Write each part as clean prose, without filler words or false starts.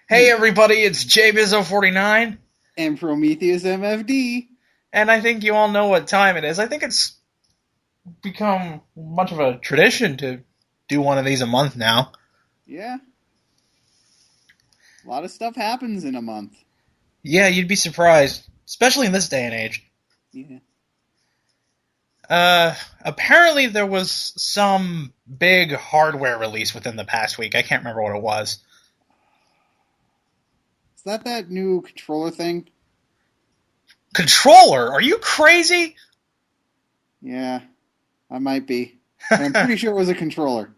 Hey everybody, it's Jbizzo 49, And Prometheus MFD. and I think you all know what time it is. I think it's become much of a tradition to do one of these a month now. Yeah, a lot of stuff happens in a month. Yeah, you'd be surprised, especially in this day and age. Yeah. Apparently there was some big hardware release within the past week. I can't remember what it was. Is that new controller thing? Controller? Are you crazy? Yeah, I might be. But I'm pretty sure it was a controller.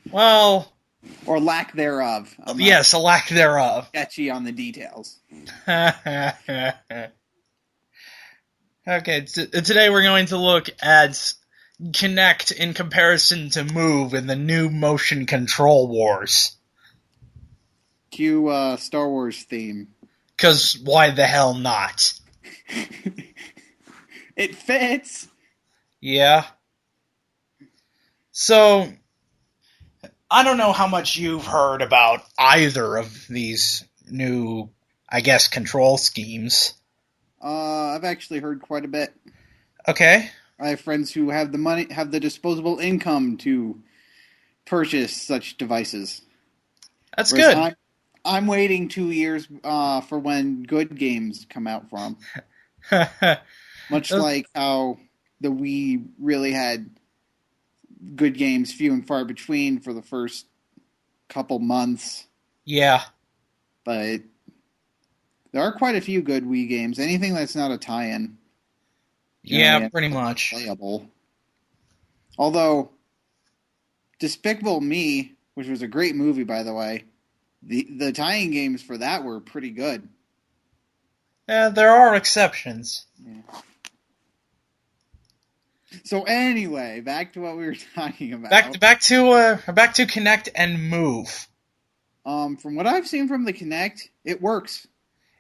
Well, Or lack thereof. I'm not yes, a lack thereof. sketchy on the details. Okay, today we're going to look at Kinect in comparison to Move in the new motion control wars. Cue Star Wars theme. Because why the hell not? It fits! Yeah. So, I don't know how much you've heard about either of these new, I guess, control schemes. I've actually heard quite a bit. Okay, I have friends who have the money, have the disposable income to purchase such devices. that's Whereas good. I'm waiting 2 years for when good games come out for them. Much like how the Wii really had good games few and far between for the first couple months, Yeah, but there are quite a few good Wii games. Anything that's not a tie-in yeah, generally ends pretty up much. playable. Although Despicable Me, which was a great movie by the way, the tie-in games for that were pretty good. Yeah, there are exceptions. Yeah. So anyway, back to what we were talking Back about. back to Kinect and Move. From what I've seen from the Kinect, it works.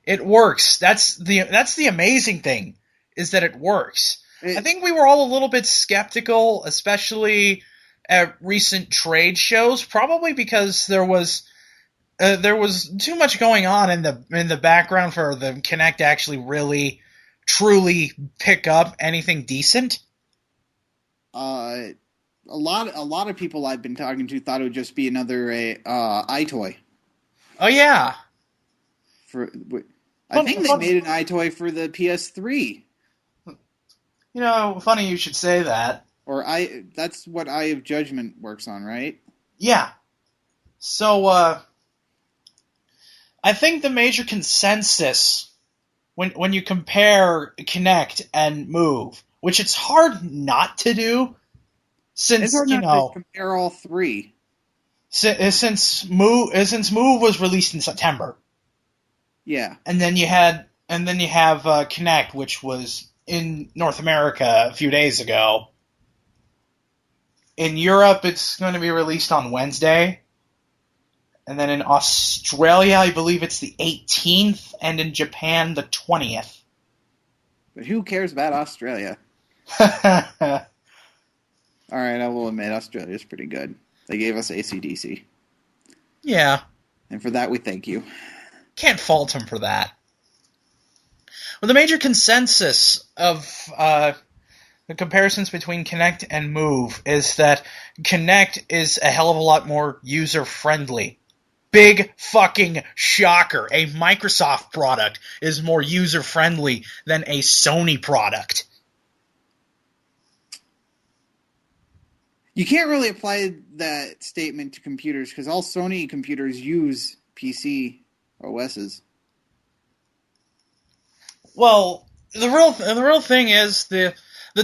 It works. That's the amazing thing, is that it works. I It think we were all a little bit skeptical, especially at recent trade shows, probably because there was too much going on in the background for the Kinect to actually really truly pick up anything decent. uh, a lot of people I've been talking to thought it would just be another iToy Oh yeah, for. I funny, think they funny. made an iToy for the PS3, You know, funny you should say that. or I. That's what Eye of Judgment works on, right? Yeah. So I think the major consensus when you compare Kinect and Move, which it's hard not to do It's since hard not to compare all three. since Move was released in September, Yeah, and then you have Kinect, which was in North America a few days ago. In Europe, it's going to be released on Wednesday, and then in Australia, I believe it's the 18th, and in Japan, the 20th. but who cares about Australia? All right, I will admit Australia's pretty good. They gave us AC/DC, Yeah, and for that we thank you. can't fault him for that. Well, the major consensus of the comparisons between Kinect and Move is that Kinect is a hell of a lot more user friendly. Big fucking shocker. A Microsoft product is more user friendly than a Sony product. You can't really apply that statement to computers because all Sony computers use PC OSs. Well, the real thing is the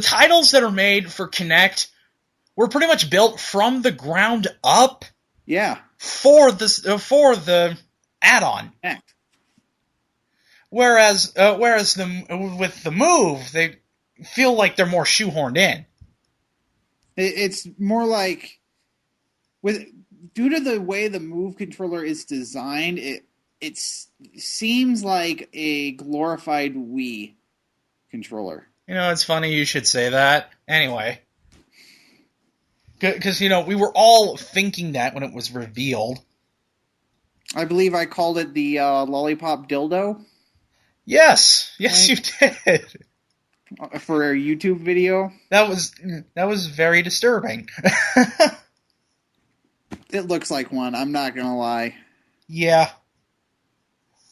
titles that are made for Kinect were pretty much built from the ground up Yeah, for the add-on. Kinect. Whereas with the Move, they feel like they're more shoehorned in. It's more like with due to the way the Move controller is designed, it seems like a glorified Wii controller. You know, it's funny you should say that. Anyway, because you know we were all thinking that when it was revealed. I believe I called it the lollipop dildo. Yes, Right? you did. For a YouTube video. That was very disturbing. It looks like one. I'm not gonna lie. Yeah,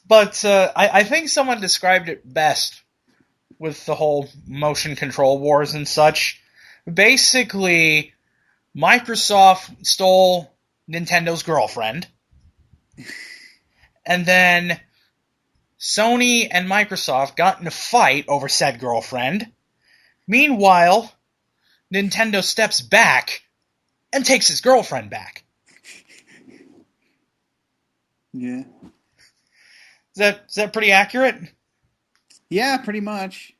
but I think someone described it best with the whole motion control wars and such. Basically, Microsoft stole Nintendo's girlfriend, and then Sony and Microsoft got in a fight over said girlfriend. Meanwhile, Nintendo steps back and takes his girlfriend back. Yeah. Is that pretty accurate? Yeah, pretty much.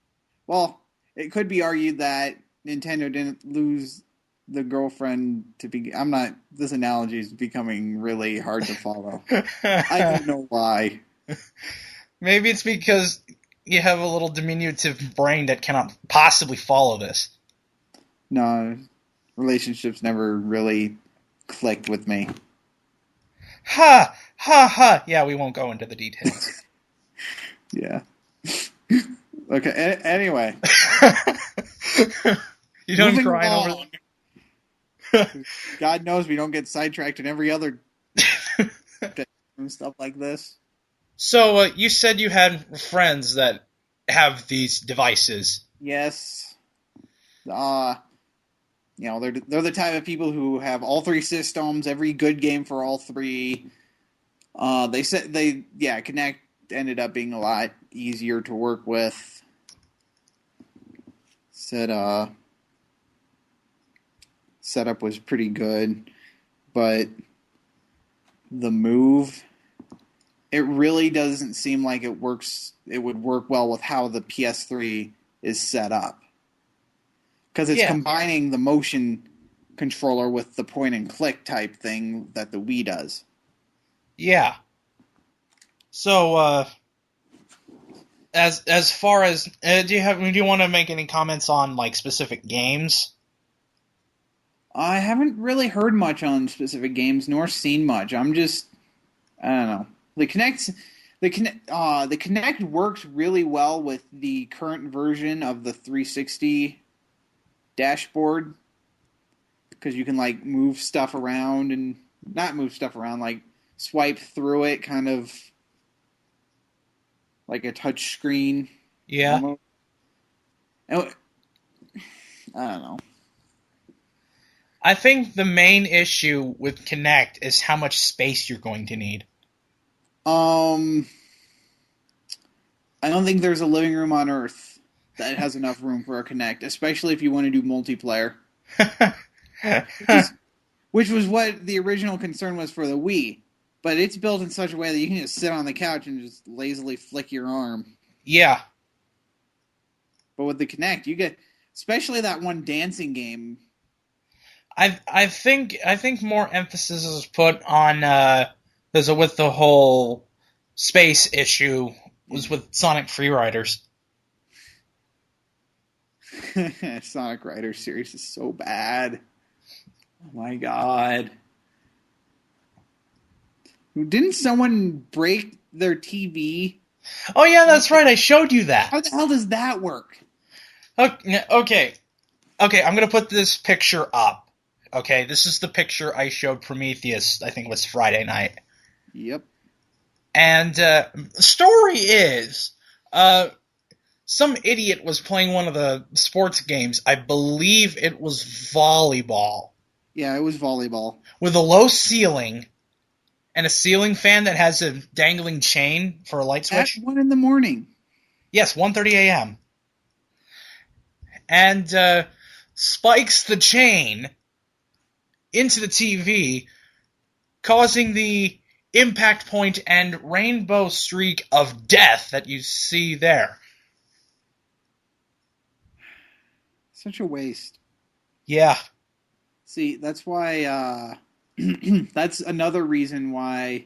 Well, it could be argued that Nintendo didn't lose the girlfriend to be. I'm not. This analogy is becoming really hard to follow. I don't know why. Maybe it's because you have a little diminutive brain that cannot possibly follow this. No, relationships never really clicked with me. Ha! Ha ha! Yeah, we won't go into the details. Yeah. Okay. Anyway, You done moving crying over along. God knows we don't get sidetracked in every other and stuff like this. So, you said you had friends that have these devices. Yes. They're the type of people who have all three systems, every good game for all three. Kinect ended up being a lot easier to work with. Setup was pretty good, but the Move, it really doesn't seem like it works. It would work well with how the PS3 is set up, because it's combining the motion controller with the point and click type thing that the Wii does. Yeah. So, as far as do you want to make any comments on like specific games? I haven't really heard much on specific games nor seen much. I don't know. The Kinect works really well with the current version of the 360 dashboard, because you can like move stuff around and not move stuff around, like swipe through it, kind of like a touch screen. Yeah. Almost. I don't know. I think the main issue with Kinect is how much space you're going to need. I don't think there's a living room on Earth that has enough room for a Kinect, especially if you want to do multiplayer. Which was what the original concern was for the Wii. But it's built in such a way that you can just sit on the couch and just lazily flick your arm. Yeah. But with the Kinect, you get, especially that one dancing game. I think more emphasis is put on with the whole space issue was with Sonic Freeriders. Sonic Riders series is so bad. Oh my god. Didn't someone break their TV? Oh yeah, that's right. I showed you that. How the hell does that work? Okay, I'm gonna put this picture up. Okay, this is the picture I showed Prometheus. I think it was Friday night. Yep. And the story is, some idiot was playing one of the sports games. I believe it was volleyball. Yeah, it was volleyball. With a low ceiling and a ceiling fan that has a dangling chain for a light switch. At 1 in the morning. Yes, 1:30 a.m. And spikes the chain into the TV, causing the impact point and rainbow streak of death that you see there. Such a waste. Yeah. See, that's why, that's another reason why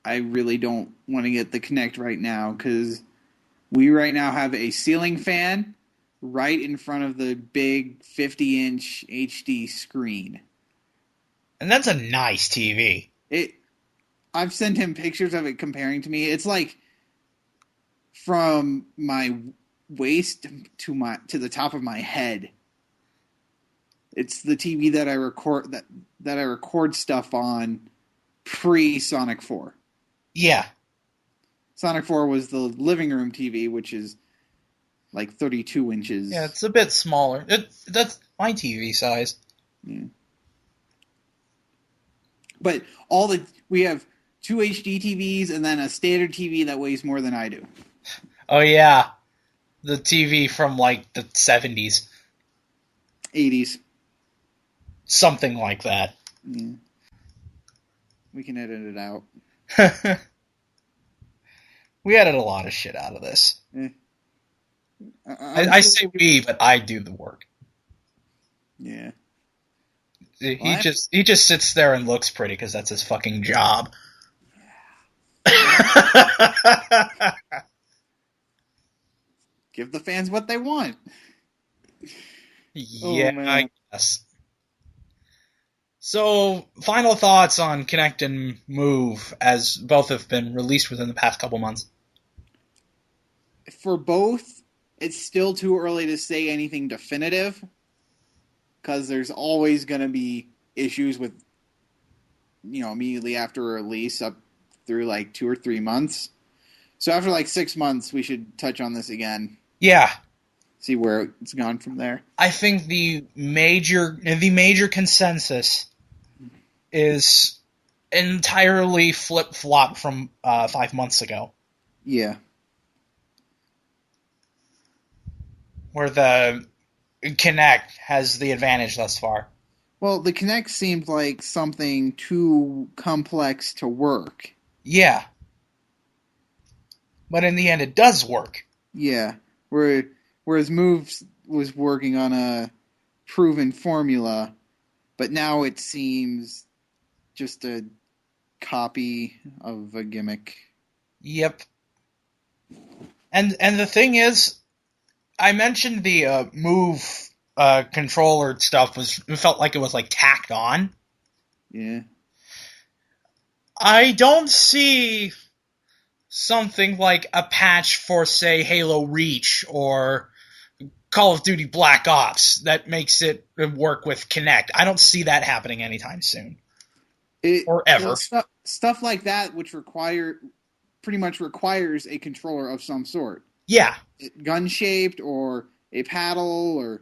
I really don't want to get the Kinect right now, because we right now have a ceiling fan right in front of the big 50-inch HD screen. And that's a nice TV. I've sent him pictures of it comparing to me. It's like from my waist to the top of my head. It's the TV that I record stuff on pre Sonic 4. Yeah. Sonic 4 was the living room TV, which is like 32 inches. Yeah, it's a bit smaller. That's my TV size. Yeah. But we have two HD TVs and then a standard TV that weighs more than I do. Oh yeah, the TV from like the 70s, 80s. something like that. Yeah. We can edit it out. We edited a lot of shit out of this. Eh. I say we, but I do the work. Yeah. He just sits there and looks pretty because that's his fucking job. Give the fans what they want. Yeah, I guess. So, final thoughts on Kinect and Move, as both have been released within the past couple months. For both, it's still too early to say anything definitive, because there's always going to be issues with, immediately after release up through like 2 or 3 months. So after like 6 months, we should touch on this again. Yeah. See where it's gone from there. I think the major consensus is entirely flip-flop from 5 months ago. Yeah. Where the Kinect has the advantage thus far. Well, the Kinect seemed like something too complex to work. Yeah. But in the end, it does work. Yeah. Whereas Moves was working on a proven formula, but now it seems just a copy of a gimmick. Yep. And the thing is, I mentioned the Move controller stuff felt like it was like tacked on. Yeah. I don't see something like a patch for, say, Halo Reach or Call of Duty Black Ops that makes it work with Kinect. I don't see that happening anytime soon. Or ever. Stuff like that, which pretty much requires a controller of some sort. Yeah. Gun-shaped or a paddle or...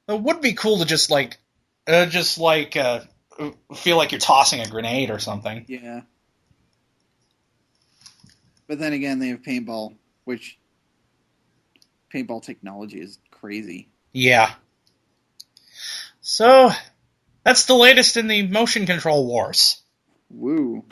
It would be cool to just feel like you're tossing a grenade or something. Yeah. But then again, they have paintball, which paintball technology is crazy. Yeah. So, that's the latest in the motion control wars. Woo.